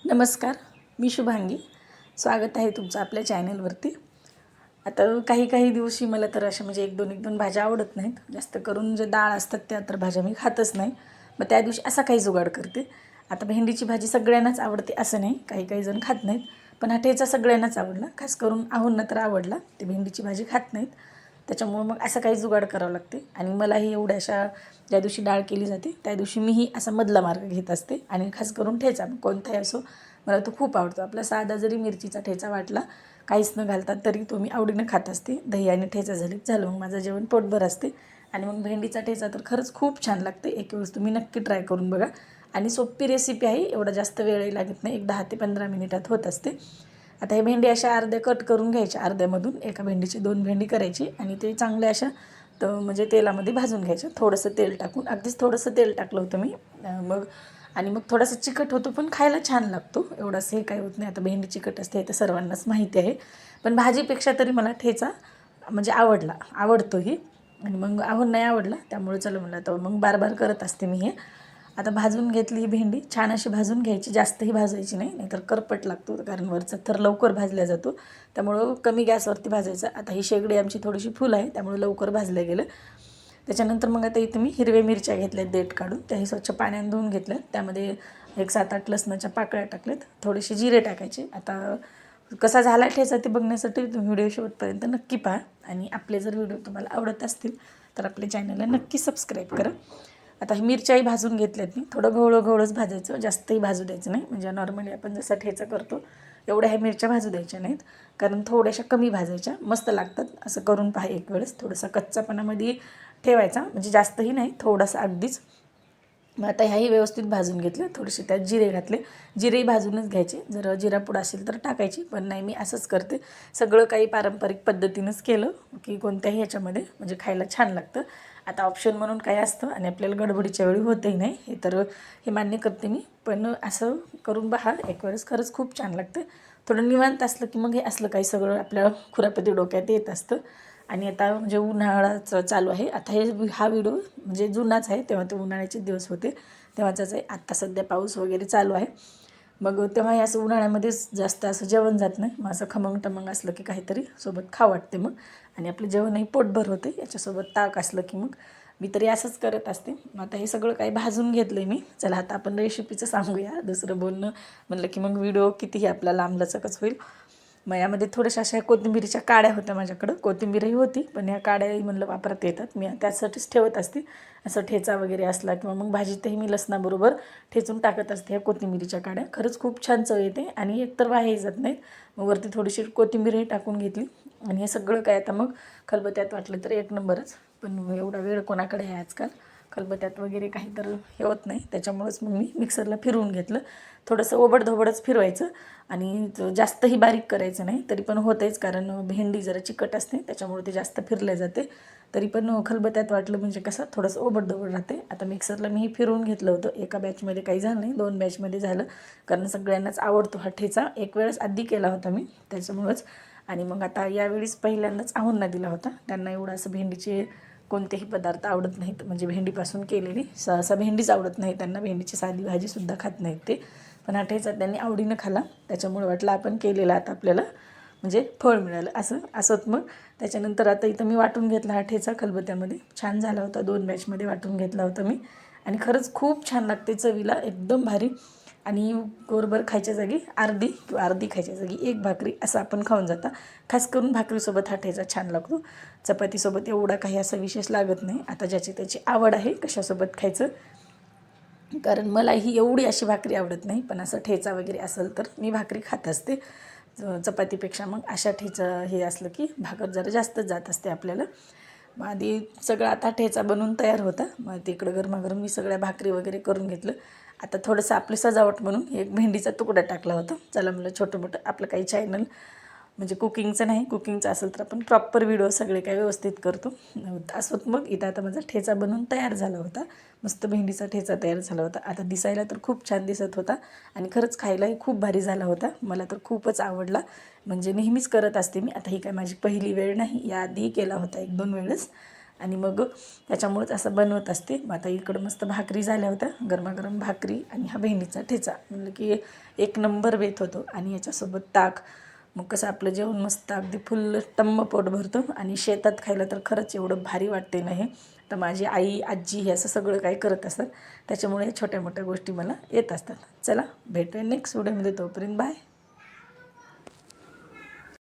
नमस्कार, मी शुभांगी. स्वागत आहे तुमचं आपल्या चॅनलवरती. आता काही काही दिवशी मला तर अशा म्हणजे एक दोन भाज्या आवडत नाहीत. जास्त करून जे डाळ असतात त्या तर भाज्या मी खातच नाही. मग त्या दिवशी असा काही जुगाड करते. आता भेंडीची भाजी सगळ्यांनाच आवडते असं नाही, काही काही जण खात नाहीत. पण हा ठेचा सगळ्यांनाच आवडला, खास करून आहोंना तर आवडला. ते भेंडीची भाजी खात नाहीत, त्याच्यामुळं मग असं काही जुगाड करावं लागते. आणि मलाही एवढ्याशा ज्या दिवशी डाळ केली जाते त्या दिवशी मीही असा मधला मार्ग घेत असते. आणि खास करून ठेचा कोणताही असो, मला तो खूप आवडतो. आपला साधा जरी मिरचीचा ठेचा वाटला काहीच न घालता तरी तो मी आवडीनं खात असते. दही आणि ठेचा झालं मग माझं जेवण पोटभर असते. आणि मग भेंडीचा ठेचा तर खरंच खूप छान लागते. एक वेळेस तुम्ही नक्की ट्राय करून बघा. आणि सोपी रेसिपी आहे, एवढा जास्त वेळही लागत नाही, एक 10 ते 15 मिनिटात होत असते. आता हे भेंडी अशा अर्ध्या कट करून घ्यायच्या, अर्ध्यामधून एका भेंडीची 2 भेंडी करायची आणि ते चांगल्या अशा तर म्हणजे तेलामध्ये भाजून घ्यायचं, थोडंसं तेल टाकून. अगदीच थोडंसं तेल टाकलं होतं मी. मग थोडासा चिकट होतो पण खायला छान लागतो. एवढंसं हे काही होत नाही. आता भेंडी चिकट असते हे तर सर्वांनाच माहिती आहे. पण भाजीपेक्षा तरी मला ठेचा म्हणजे आवडतोही. आणि मग नाही आवडला, त्यामुळे चला म्हणलं तर मग बार करत असते मी हे. आता भाजून घेतली ही भेंडी, छान अशी भाजून घ्यायची, जास्तही भाजायची नाही, नाहीतर करपट लागतो. कारण वरचा थर लवकर भाजला जातो, त्यामुळं कमी गॅसवरती भाजायचं. आता ही शेगडी आमची थोडीशी फुल आहे, त्यामुळे लवकर भाजलं गेलं. त्याच्यानंतर मग आता इथे मी हिरव्या मिरच्या घेतल्यात देठ काढून, त्याही स्वच्छ पाण्याने धुवून घेतल्यात. त्यामध्ये एक 7-8 लसणाच्या पाकळ्या टाकल्यात, थोडेसे जिरे टाकायचे. आता कसा झाला ठेचा ते बघण्यासाठी तुम्ही व्हिडिओ शेवटपर्यंत नक्की पहा. आणि आपले जर व्हिडिओ तुम्हाला आवडत असतील तर आपल्या चॅनलला नक्की सबस्क्राईब करा. आता ही मिरच्याही भाजून घेतल्यात मी, थोडं गवळंच भाजायचं, जास्तही भाजू द्यायचं नाही. म्हणजे नॉर्मली आपण जसा ठेचा करतो एवढ्या ह्या मिरच्या भाजू द्यायच्या नाहीत, कारण थोड्याशा कमी भाजायच्या, मस्त लागतात. असं करून पहा एक वेळेस. थोडासा कच्चापणामध्ये ठेवायचा, म्हणजे जास्तही नाही, थोडासा अगदीच. मग आता ह्याही व्यवस्थित भाजून घेतलं. थोडेसे त्यात जिरे घातले, जिरेही भाजूनच घ्यायचे. जर जिरापूड असेल तर टाकायची, पण नाही मी असंच करते. सगळं काही पारंपरिक पद्धतीनंच केलं की कोणत्याही ह्याच्यामध्ये म्हणजे खायला छान लागतं. आता ऑप्शन म्हणून काय असतं आणि आपल्याला गडबडीच्या वेळी होतही नाही, हे मान्य करते मी. पण असं करून पहा एक वेळेस, खरंच खूप छान लागतं. थोडं निवांत असलं की मग हे असलं काही सगळं आपल्या खुरापती डोक्यात येत असतं. आणि आता म्हणजे उन्हाळाच चालू आहे. आता हा व्हिडिओ म्हणजे जुनाच आहे, तेव्हा ते उन्हाळ्याचे दिवस होते तेव्हाचाच आहे. आत्ता सध्या पाऊस वगैरे चालू आहे. मग तेव्हा हे असं उन्हाळ्यामध्येच जास्त असं जेवण जात नाही. मग असं खमंग टमंग असलं की काहीतरी सोबत खावं वाटते मग. आणि आपलं जेवणही पोटभर होते. याच्यासोबत ताक असलं की मग मी तरी असंच करत असते. मग आता हे सगळं काही भाजून घेतलं आहे मी. चला आता आपण रेसिपीचं सांगूया. दुसरं बोलणं म्हणलं की मग व्हिडिओ कितीही आपला लांबलचकच होईल. मग यामध्ये थोड्याशा अशा कोथिंबीरीच्या काड्या होत्या माझ्याकडं, कोथिंबीरही होती, पण ह्या काड्याही म्हणलं वापरत येतात, मी त्यासाठीच ठेवत असते. असं ठेचा वगैरे असला किंवा मग भाजीतही मी लसणाबरोबर ठेचून टाकत असते ह्या कोथिंबीरीच्या काड्या. खरंच खूप छान चव येते आणि एकतर वायाही जात नाहीत. मग वरती थोडीशी कोथिंबीरही टाकून घेतली. आणि हे सगळं काय आता मग खलबत्त्यात वाटलं तर एक नंबरच. पण एवढा वेळ कोणाकडे आहे आजकाल, खलबत्त्यात वगैरे काही तर हे होत नाही, त्याच्यामुळंच मग मी मिक्सरला फिरवून घेतलं. थोडंसं ओबडधोबडच फिरवायचं आणि जास्तही बारीक करायचं नाही, तरी पण होतेच, कारण भेंडी जरा चिकट असते त्याच्यामुळे ते जास्त फिरले जाते. तरी पण खलबत्त्यात वाटलं म्हणजे कसं थोडंसं ओबडधोबड राहते. आता मिक्सरला मी फिरवून घेतलं होतं. एका बॅचमध्ये काही झालं नाही, 2 बॅचमध्ये झालं, कारण सगळ्यांनाच आवडतो हा ठेचा. एक वेळेस आधी केला होता मी त्याच्यामुळंच. आणि मग आता यावेळीच पहिल्यांदाच आहोंना दिला होता. त्यांना एवढं असं भेंडीचे कोणतेही पदार्थ आवडत नाहीत, म्हणजे भेंडीपासून केलेली सहसा भेंडीच आवडत नाही त्यांना, भेंडीची साधी भाजीसुद्धा खात नाहीत ते. पण हा ठेचा त्यांनी आवडीनं खाला, त्याच्यामुळे वाटलं आपण केलेलं आता आपल्याला म्हणजे फळ मिळालं असंच. मग त्याच्यानंतर आता इथं मी वाटून घेतला हा ठेचा खलबत्त्यामध्ये. छान झाला होता, 2 बॅचमध्ये वाटून घेतला होता मी. आणि खरंच खूप छान लागते चवीला, एकदम भारी. आणि गोरभर खायच्या जागी अर्धी खायच्या जागी 1 भाकरी असं आपण खाऊन जाता. खास करून भाकरीसोबत हा ठेचा छान लागतो. चपातीसोबत एवढा काही असा विशेष लागत नाही. आता ज्याची त्याची आवड आहे कशासोबत खायचं, कारण मला ही एवढी अशी भाकरी आवडत नाही, पण असं ठेचा वगैरे असेल तर मी भाकरी खात असते चपातीपेक्षा. मग अशा ठेचा हे असलं की भाकर जरा जास्तच जात असते आपल्याला. मग आधी सगळं आता ठेचा बनवून तयार होता, मग तिकडं गरमागरम मी सगळ्या भाकरी वगैरे करून घेतलं. आता थोडंसं आपली सजावट म्हणून एक भेंडीचा तुकडा टाकला होता. चला म्हणलं छोटं मोठं आपलं काही चॅनल म्हणजे कुकिंगचं नाही, कुकिंगचं असेल तर आपण प्रॉपर व्हिडिओ सगळे काही व्यवस्थित करतो असोत. मग इथं आता माझा ठेचा बनवून तयार झाला होता, मस्त भेंडीचा ठेचा तयार झाला होता. आता दिसायला तर खूप छान दिसत होता आणि खरंच खायलाही खूप भारी झाला होता. मला तर खूपच आवडला, म्हणजे नेहमीच करत असते मी. आता ही काय माझी पहिली वेळ नाही, याआधी केला होता 1-2 वेळेस. आणि मग त्याच्यामुळेच असं बनवत असते. मग आता इकडं मस्त भाकरी झाल्या होत्या, गरमागरम भाकरी आणि हा बहिणीचा ठेचा, म्हणलं की एक नंबर बेत होतो. आणि याच्यासोबत ताक. मग कसं आपलं जेवण मस्त अगदी फुल टम्म पोट भरतं. आणि शेतात खायला तर खरंच एवढं भारी वाटते ना हे. तर माझी आई आजी हे असं सगळं काही करत असतात, त्याच्यामुळे छोट्या मोठ्या गोष्टी मला येत असतात. चला भेटूया नेक्स्ट व्हिडिओमध्ये, तोपर्यंत बाय.